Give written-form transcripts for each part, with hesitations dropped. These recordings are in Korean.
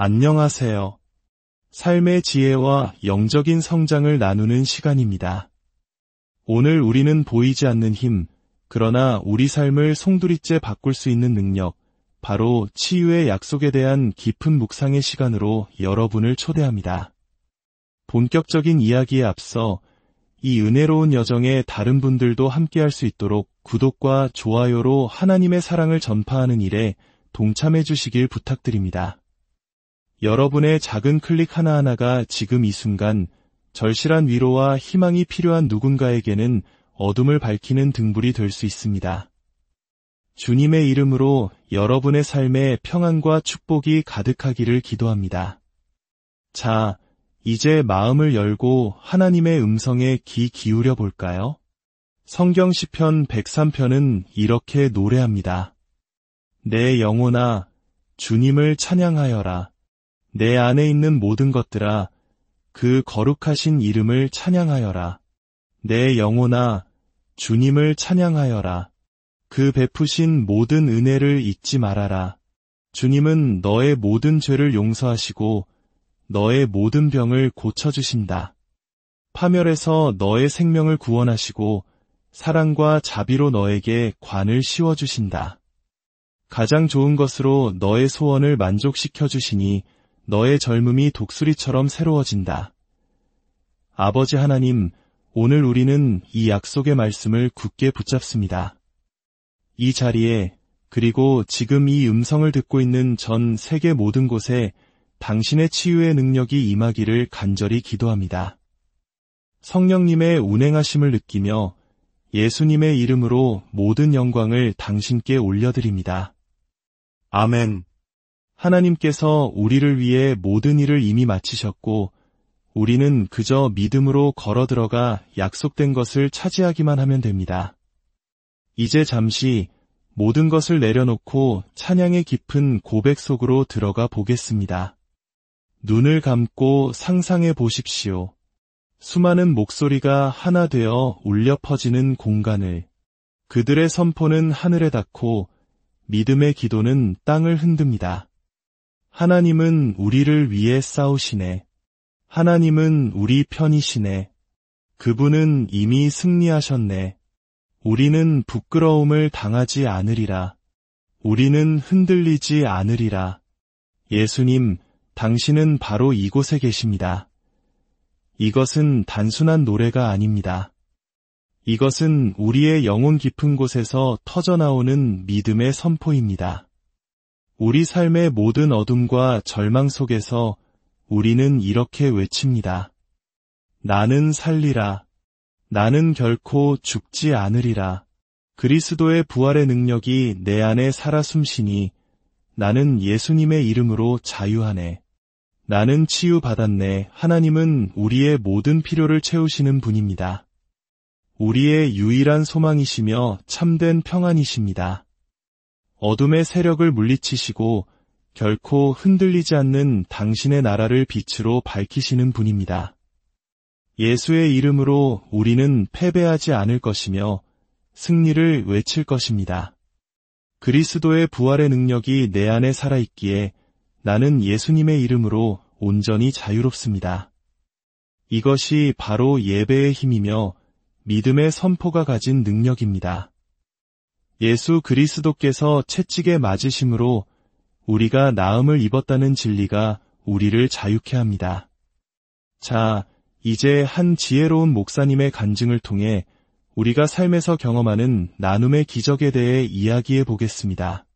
안녕하세요. 삶의 지혜와 영적인 성장을 나누는 시간입니다. 오늘 우리는 보이지 않는 힘, 그러나 우리 삶을 송두리째 바꿀 수 있는 능력, 바로 치유의 약속에 대한 깊은 묵상의 시간으로 여러분을 초대합니다. 본격적인 이야기에 앞서 이 은혜로운 여정에 다른 분들도 함께할 수 있도록 구독과 좋아요로 하나님의 사랑을 전파하는 일에 동참해 주시길 부탁드립니다. 여러분의 작은 클릭 하나하나가 지금 이 순간 절실한 위로와 희망이 필요한 누군가에게는 어둠을 밝히는 등불이 될 수 있습니다. 주님의 이름으로 여러분의 삶에 평안과 축복이 가득하기를 기도합니다. 자, 이제 마음을 열고 하나님의 음성에 귀 기울여 볼까요? 성경 시편 103편은 이렇게 노래합니다. 내 영혼아, 주님을 찬양하여라. 내 안에 있는 모든 것들아, 그 거룩하신 이름을 찬양하여라. 내 영혼아, 주님을 찬양하여라. 그 베푸신 모든 은혜를 잊지 말아라. 주님은 너의 모든 죄를 용서하시고 너의 모든 병을 고쳐주신다. 파멸에서 너의 생명을 구원하시고 사랑과 자비로 너에게 관을 씌워주신다. 가장 좋은 것으로 너의 소원을 만족시켜주시니 너의 젊음이 독수리처럼 새로워진다. 아버지 하나님, 오늘 우리는 이 약속의 말씀을 굳게 붙잡습니다. 이 자리에, 그리고 지금 이 음성을 듣고 있는 전 세계 모든 곳에 당신의 치유의 능력이 임하기를 간절히 기도합니다. 성령님의 운행하심을 느끼며 예수님의 이름으로 모든 영광을 당신께 올려드립니다. 아멘. 하나님께서 우리를 위해 모든 일을 이미 마치셨고 우리는 그저 믿음으로 걸어 들어가 약속된 것을 차지하기만 하면 됩니다. 이제 잠시 모든 것을 내려놓고 찬양의 깊은 고백 속으로 들어가 보겠습니다. 눈을 감고 상상해 보십시오. 수많은 목소리가 하나 되어 울려 퍼지는 공간을. 그들의 선포는 하늘에 닿고 믿음의 기도는 땅을 흔듭니다. 하나님은 우리를 위해 싸우시네. 하나님은 우리 편이시네. 그분은 이미 승리하셨네. 우리는 부끄러움을 당하지 않으리라. 우리는 흔들리지 않으리라. 예수님, 당신은 바로 이곳에 계십니다. 이것은 단순한 노래가 아닙니다. 이것은 우리의 영혼 깊은 곳에서 터져나오는 믿음의 선포입니다. 우리 삶의 모든 어둠과 절망 속에서 우리는 이렇게 외칩니다. 나는 살리라. 나는 결코 죽지 않으리라. 그리스도의 부활의 능력이 내 안에 살아 숨쉬니 나는 예수님의 이름으로 자유하네. 나는 치유받았네. 하나님은 우리의 모든 필요를 채우시는 분입니다. 우리의 유일한 소망이시며 참된 평안이십니다. 어둠의 세력을 물리치시고 결코 흔들리지 않는 당신의 나라를 빛으로 밝히시는 분입니다. 예수의 이름으로 우리는 패배하지 않을 것이며 승리를 외칠 것입니다. 그리스도의 부활의 능력이 내 안에 살아있기에 나는 예수님의 이름으로 온전히 자유롭습니다. 이것이 바로 예배의 힘이며 믿음의 선포가 가진 능력입니다. 예수 그리스도께서 채찍에 맞으심으로 우리가 나음을 입었다는 진리가 우리를 자유케 합니다. 자, 이제 한 지혜로운 목사님의 간증을 통해 우리가 삶에서 경험하는 나눔의 기적에 대해 이야기해 보겠습니다.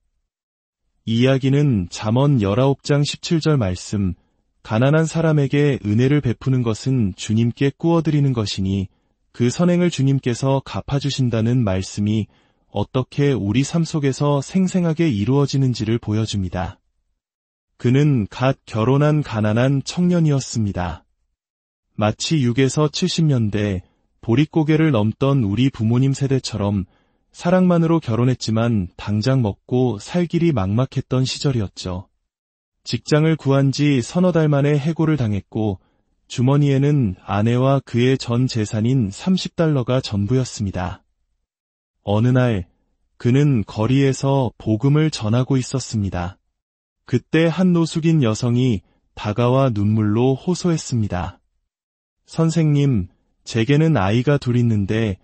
이 이야기는 잠언 19장 17절 말씀, 가난한 사람에게 은혜를 베푸는 것은 주님께 꾸어드리는 것이니 그 선행을 주님께서 갚아주신다는 말씀이 어떻게 우리 삶 속에서 생생하게 이루어지는지를 보여줍니다. 그는 갓 결혼한 가난한 청년이었습니다. 마치 6에서 70년대 보릿고개를 넘던 우리 부모님 세대처럼 사랑만으로 결혼했지만 당장 먹고 살 길이 막막했던 시절이었죠. 직장을 구한 지 서너 달 만에 해고를 당했고 주머니에는 아내와 그의 전 재산인 $30가 전부였습니다. 어느 날 그는 거리에서 복음을 전하고 있었습니다. 그때 한 노숙인 여성이 다가와 눈물로 호소했습니다. 선생님, 제게는 아이가 둘 있는데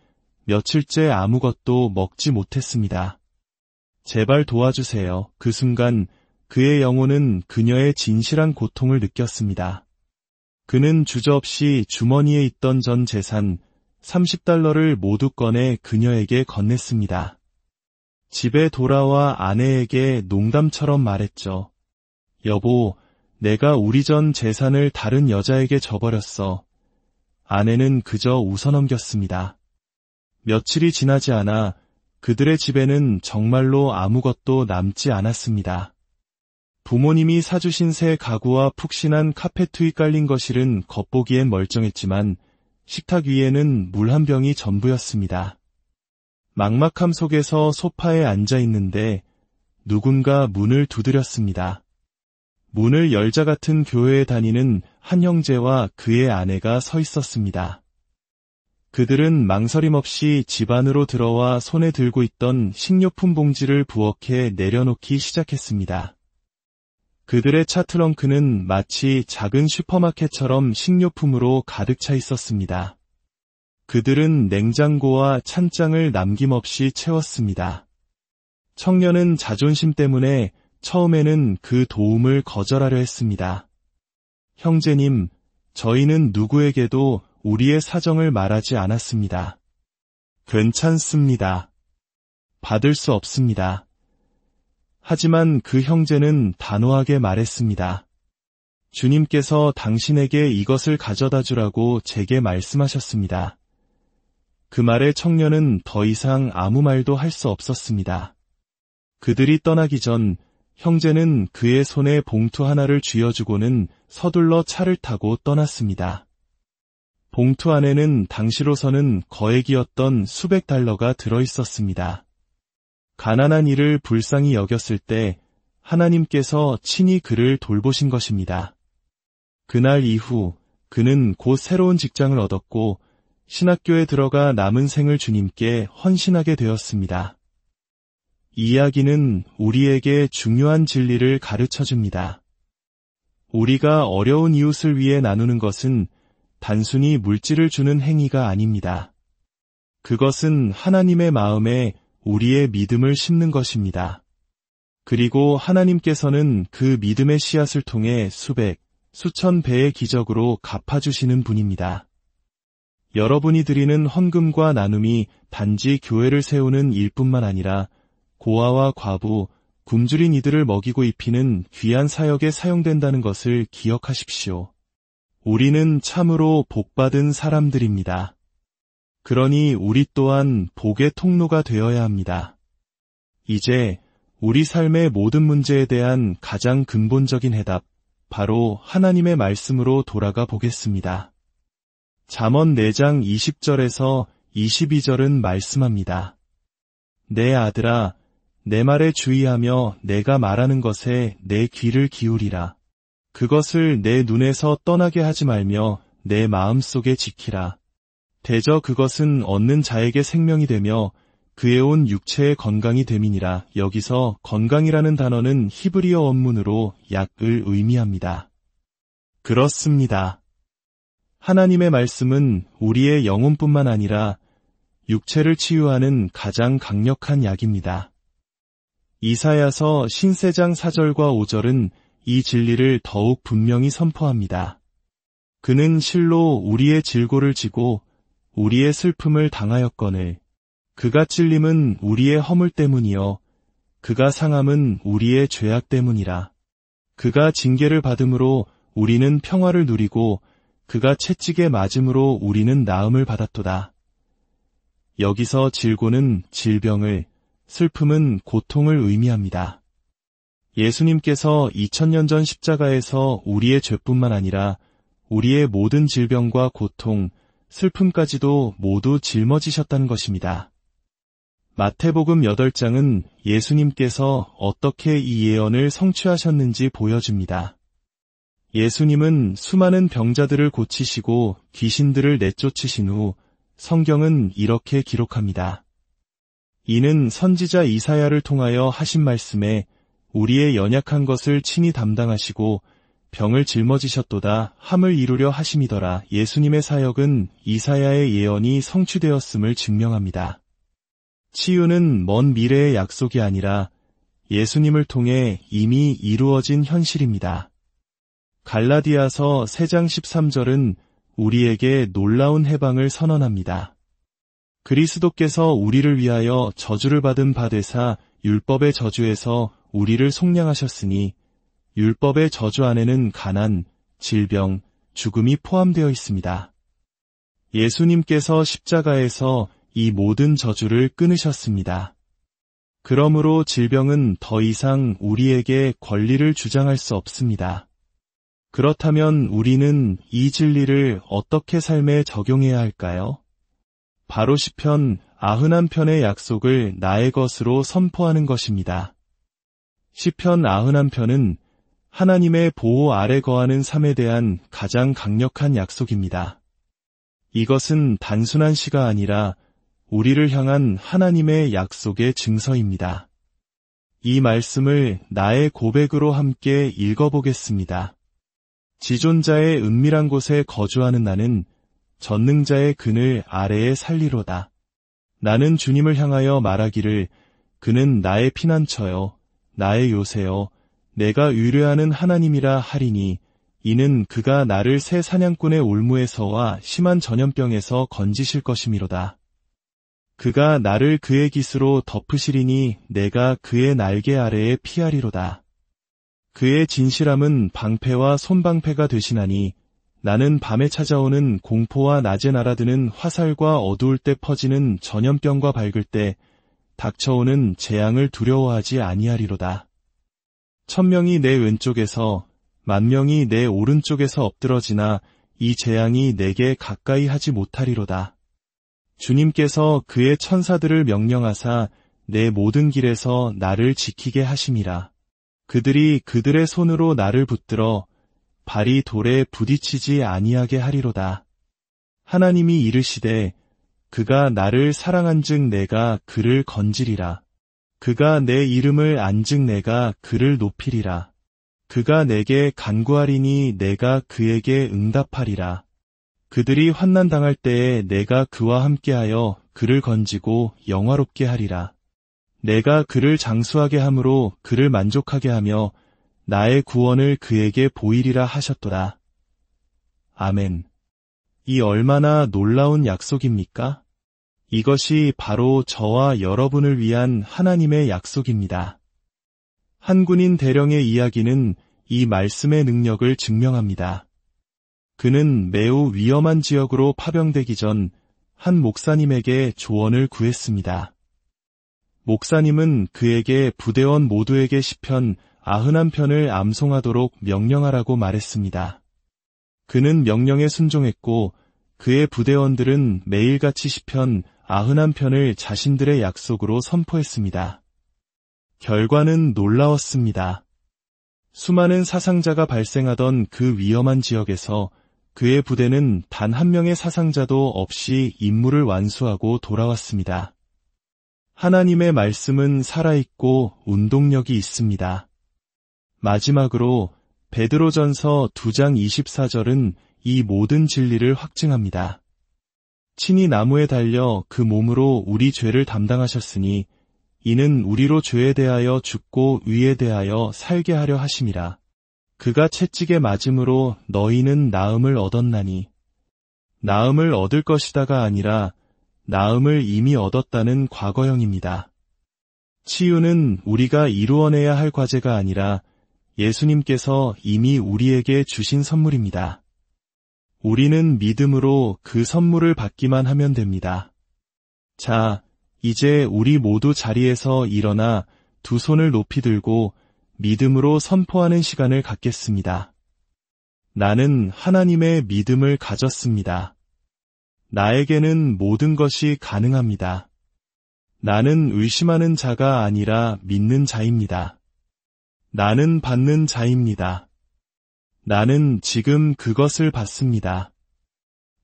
며칠째 아무것도 먹지 못했습니다. 제발 도와주세요. 그 순간 그의 영혼은 그녀의 진실한 고통을 느꼈습니다. 그는 주저없이 주머니에 있던 전 재산 30달러를 모두 꺼내 그녀에게 건넸습니다. 집에 돌아와 아내에게 농담처럼 말했죠. 여보, 내가 우리 전 재산을 다른 여자에게 줘버렸어. 아내는 그저 웃어넘겼습니다. 며칠이 지나지 않아 그들의 집에는 정말로 아무것도 남지 않았습니다. 부모님이 사주신 새 가구와 푹신한 카페트이 깔린 거실은 겉보기엔 멀쩡했지만 식탁 위에는 물 한 병이 전부였습니다. 막막함 속에서 소파에 앉아 있는데 누군가 문을 두드렸습니다. 문을 열자 같은 교회에 다니는 한 형제와 그의 아내가 서 있었습니다. 그들은 망설임 없이 집 안으로 들어와 손에 들고 있던 식료품 봉지를 부엌에 내려놓기 시작했습니다. 그들의 차 트렁크는 마치 작은 슈퍼마켓처럼 식료품으로 가득 차 있었습니다. 그들은 냉장고와 찬장을 남김없이 채웠습니다. 청년은 자존심 때문에 처음에는 그 도움을 거절하려 했습니다. 형제님, 저희는 누구에게도 우리의 사정을 말하지 않았습니다. 괜찮습니다. 받을 수 없습니다. 하지만 그 형제는 단호하게 말했습니다. 주님께서 당신에게 이것을 가져다 주라고 제게 말씀하셨습니다. 그 말에 청년은 더 이상 아무 말도 할 수 없었습니다. 그들이 떠나기 전 형제는 그의 손에 봉투 하나를 쥐어주고는 서둘러 차를 타고 떠났습니다. 봉투 안에는 당시로서는 거액이었던 수백 달러가 들어있었습니다. 가난한 이를 불쌍히 여겼을 때 하나님께서 친히 그를 돌보신 것입니다. 그날 이후 그는 곧 새로운 직장을 얻었고 신학교에 들어가 남은 생을 주님께 헌신하게 되었습니다. 이 이야기는 우리에게 중요한 진리를 가르쳐줍니다. 우리가 어려운 이웃을 위해 나누는 것은 단순히 물질을 주는 행위가 아닙니다. 그것은 하나님의 마음에 우리의 믿음을 심는 것입니다. 그리고 하나님께서는 그 믿음의 씨앗을 통해 수백, 수천 배의 기적으로 갚아주시는 분입니다. 여러분이 드리는 헌금과 나눔이 단지 교회를 세우는 일뿐만 아니라 고아와 과부, 굶주린 이들을 먹이고 입히는 귀한 사역에 사용된다는 것을 기억하십시오. 우리는 참으로 복받은 사람들입니다. 그러니 우리 또한 복의 통로가 되어야 합니다. 이제 우리 삶의 모든 문제에 대한 가장 근본적인 해답, 바로 하나님의 말씀으로 돌아가 보겠습니다. 잠언 4장 20절에서 22절은 말씀합니다. 내 아들아, 내 말에 주의하며 내가 말하는 것에 내 귀를 기울이라. 그것을 내 눈에서 떠나게 하지 말며 내 마음속에 지키라. 대저 그것은 얻는 자에게 생명이 되며 그의 온 육체의 건강이 됨이니라. 여기서 건강이라는 단어는 히브리어 원문으로 약을 의미합니다. 그렇습니다. 하나님의 말씀은 우리의 영혼뿐만 아니라 육체를 치유하는 가장 강력한 약입니다. 이사야서 53장 4절과 5절은 이 진리를 더욱 분명히 선포합니다. 그는 실로 우리의 질고를 지고 우리의 슬픔을 당하였거늘 그가 찔림은 우리의 허물 때문이요 그가 상함은 우리의 죄악 때문이라. 그가 징계를 받음으로 우리는 평화를 누리고 그가 채찍에 맞음으로 우리는 나음을 받았도다. 여기서 질고는 질병을, 슬픔은 고통을 의미합니다. 예수님께서 2000년 전 십자가에서 우리의 죄뿐만 아니라 우리의 모든 질병과 고통, 슬픔까지도 모두 짊어지셨다는 것입니다. 마태복음 8장은 예수님께서 어떻게 이 예언을 성취하셨는지 보여줍니다. 예수님은 수많은 병자들을 고치시고 귀신들을 내쫓으신 후 성경은 이렇게 기록합니다. 이는 선지자 이사야를 통하여 하신 말씀에 우리의 연약한 것을 친히 담당하시고 병을 짊어지셨도다 함을 이루려 하심이더라. 예수님의 사역은 이사야의 예언이 성취되었음을 증명합니다. 치유는 먼 미래의 약속이 아니라 예수님을 통해 이미 이루어진 현실입니다. 갈라디아서 3장 13절은 우리에게 놀라운 해방을 선언합니다. 그리스도께서 우리를 위하여 저주를 받은 바 되사 율법의 저주에서 우리를 속량하셨으니 율법의 저주 안에는 가난, 질병, 죽음이 포함되어 있습니다. 예수님께서 십자가에서 이 모든 저주를 끊으셨습니다. 그러므로 질병은 더 이상 우리에게 권리를 주장할 수 없습니다. 그렇다면 우리는 이 진리를 어떻게 삶에 적용해야 할까요? 바로 시편 91편의 약속을 나의 것으로 선포하는 것입니다. 시편 91편은 하나님의 보호 아래 거하는 삶에 대한 가장 강력한 약속입니다. 이것은 단순한 시가 아니라 우리를 향한 하나님의 약속의 증서입니다. 이 말씀을 나의 고백으로 함께 읽어보겠습니다. 지존자의 은밀한 곳에 거주하는 나는 전능자의 그늘 아래에 살리로다. 나는 주님을 향하여 말하기를 그는 나의 피난처요 나의 요새요 내가 의뢰하는 하나님이라 하리니 이는 그가 나를 새 사냥꾼의 올무에서와 심한 전염병에서 건지실 것이미로다. 그가 나를 그의 깃으로 덮으시리니 내가 그의 날개 아래에 피하리로다. 그의 진실함은 방패와 손방패가 되시나니 나는 밤에 찾아오는 공포와 낮에 날아드는 화살과 어두울 때 퍼지는 전염병과 밝을 때 닥쳐오는 재앙을 두려워하지 아니하리로다. 1000명이 내 왼쪽에서 10,000명이 내 오른쪽에서 엎드러지나 이 재앙이 내게 가까이 하지 못하리로다. 주님께서 그의 천사들을 명령하사 내 모든 길에서 나를 지키게 하심이라. 그들이 그들의 손으로 나를 붙들어 발이 돌에 부딪히지 아니하게 하리로다. 하나님이 이르시되 그가 나를 사랑한즉 내가 그를 건지리라. 그가 내 이름을 안즉 내가 그를 높이리라. 그가 내게 간구하리니 내가 그에게 응답하리라. 그들이 환난당할 때에 내가 그와 함께하여 그를 건지고 영화롭게 하리라. 내가 그를 장수하게 함으로 그를 만족하게 하며 나의 구원을 그에게 보이리라 하셨도다. 아멘. 이 얼마나 놀라운 약속입니까? 이것이 바로 저와 여러분을 위한 하나님의 약속입니다. 한 군인 대령의 이야기는 이 말씀의 능력을 증명합니다. 그는 매우 위험한 지역으로 파병되기 전 한 목사님에게 조언을 구했습니다. 목사님은 그에게 부대원 모두에게 시편 91편을 암송하도록 명령하라고 말했습니다. 그는 명령에 순종했고 그의 부대원들은 매일같이 시편 91편을 자신들의 약속으로 선포했습니다. 결과는 놀라웠습니다. 수많은 사상자가 발생하던 그 위험한 지역에서 그의 부대는 단 한 명의 사상자도 없이 임무를 완수하고 돌아왔습니다. 하나님의 말씀은 살아있고 운동력이 있습니다. 마지막으로 베드로전서 2장 24절은 이 모든 진리를 확증합니다. 친히 나무에 달려 그 몸으로 우리 죄를 담당하셨으니 이는 우리로 죄에 대하여 죽고 의에 대하여 살게 하려 하심이라. 그가 채찍에 맞음으로 너희는 나음을 얻었나니 나음을 얻을 것이다가 아니라 나음을 이미 얻었다는 과거형입니다. 치유는 우리가 이루어내야 할 과제가 아니라 예수님께서 이미 우리에게 주신 선물입니다. 우리는 믿음으로 그 선물을 받기만 하면 됩니다. 자, 이제 우리 모두 자리에서 일어나 두 손을 높이 들고 믿음으로 선포하는 시간을 갖겠습니다. 나는 하나님의 믿음을 가졌습니다. 나에게는 모든 것이 가능합니다. 나는 의심하는 자가 아니라 믿는 자입니다. 나는 받는 자입니다. 나는 지금 그것을 받습니다.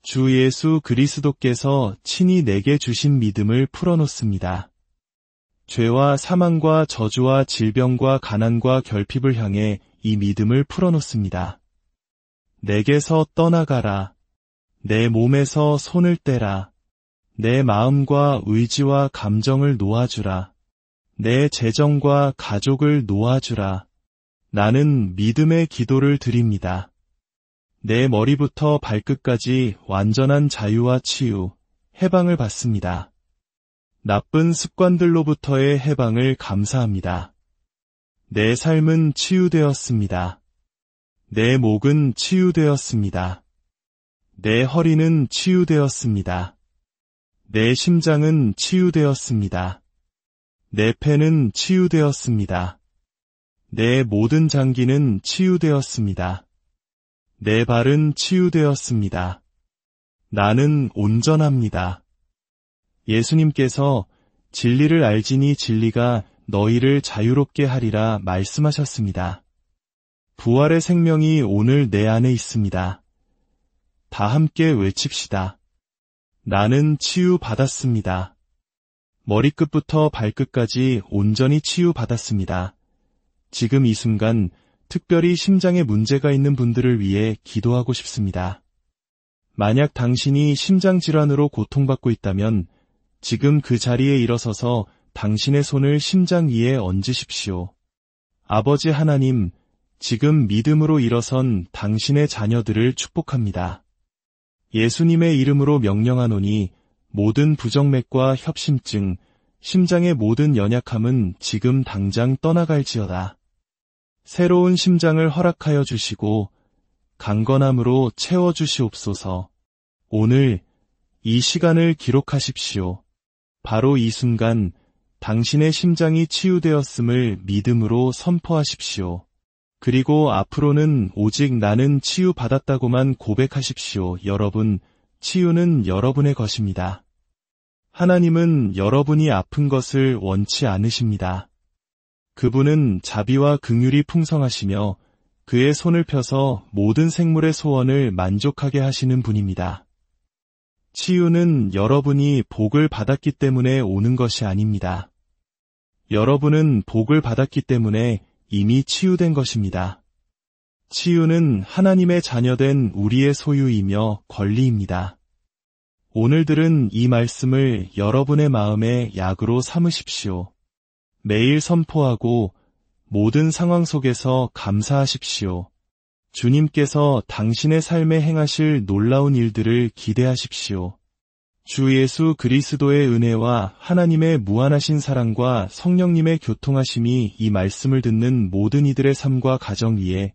주 예수 그리스도께서 친히 내게 주신 믿음을 풀어놓습니다. 죄와 사망과 저주와 질병과 가난과 결핍을 향해 이 믿음을 풀어놓습니다. 내게서 떠나가라. 내 몸에서 손을 떼라. 내 마음과 의지와 감정을 놓아주라. 내 재정과 가족을 놓아주라. 나는 믿음의 기도를 드립니다. 내 머리부터 발끝까지 완전한 자유와 치유, 해방을 받습니다. 나쁜 습관들로부터의 해방을 감사합니다. 내 삶은 치유되었습니다. 내 목은 치유되었습니다. 내 허리는 치유되었습니다. 내 심장은 치유되었습니다. 내 폐는 치유되었습니다. 내 모든 장기는 치유되었습니다. 내 발은 치유되었습니다. 나는 온전합니다. 예수님께서 진리를 알지니 진리가 너희를 자유롭게 하리라 말씀하셨습니다. 부활의 생명이 오늘 내 안에 있습니다. 다 함께 외칩시다. 나는 치유받았습니다. 머리끝부터 발끝까지 온전히 치유받았습니다. 지금 이 순간 특별히 심장에 문제가 있는 분들을 위해 기도하고 싶습니다. 만약 당신이 심장질환으로 고통받고 있다면 지금 그 자리에 일어서서 당신의 손을 심장 위에 얹으십시오. 아버지 하나님, 지금 믿음으로 일어선 당신의 자녀들을 축복합니다. 예수님의 이름으로 명령하노니 모든 부정맥과 협심증, 심장의 모든 연약함은 지금 당장 떠나갈지어다. 새로운 심장을 허락하여 주시고 강건함으로 채워주시옵소서. 오늘 이 시간을 기록하십시오. 바로 이 순간 당신의 심장이 치유되었음을 믿음으로 선포하십시오. 그리고 앞으로는 오직 나는 치유받았다고만 고백하십시오. 여러분, 치유는 여러분의 것입니다. 하나님은 여러분이 아픈 것을 원치 않으십니다. 그분은 자비와 긍휼이 풍성하시며 그의 손을 펴서 모든 생물의 소원을 만족하게 하시는 분입니다. 치유는 여러분이 복을 받았기 때문에 오는 것이 아닙니다. 여러분은 복을 받았기 때문에 이미 치유된 것입니다. 치유는 하나님의 자녀된 우리의 소유이며 권리입니다. 오늘 들은 이 말씀을 여러분의 마음의 약으로 삼으십시오. 매일 선포하고 모든 상황 속에서 감사하십시오. 주님께서 당신의 삶에 행하실 놀라운 일들을 기대하십시오. 주 예수 그리스도의 은혜와 하나님의 무한하신 사랑과 성령님의 교통하심이 이 말씀을 듣는 모든 이들의 삶과 가정 위에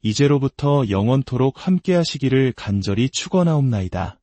이제로부터 영원토록 함께하시기를 간절히 축원하옵나이다.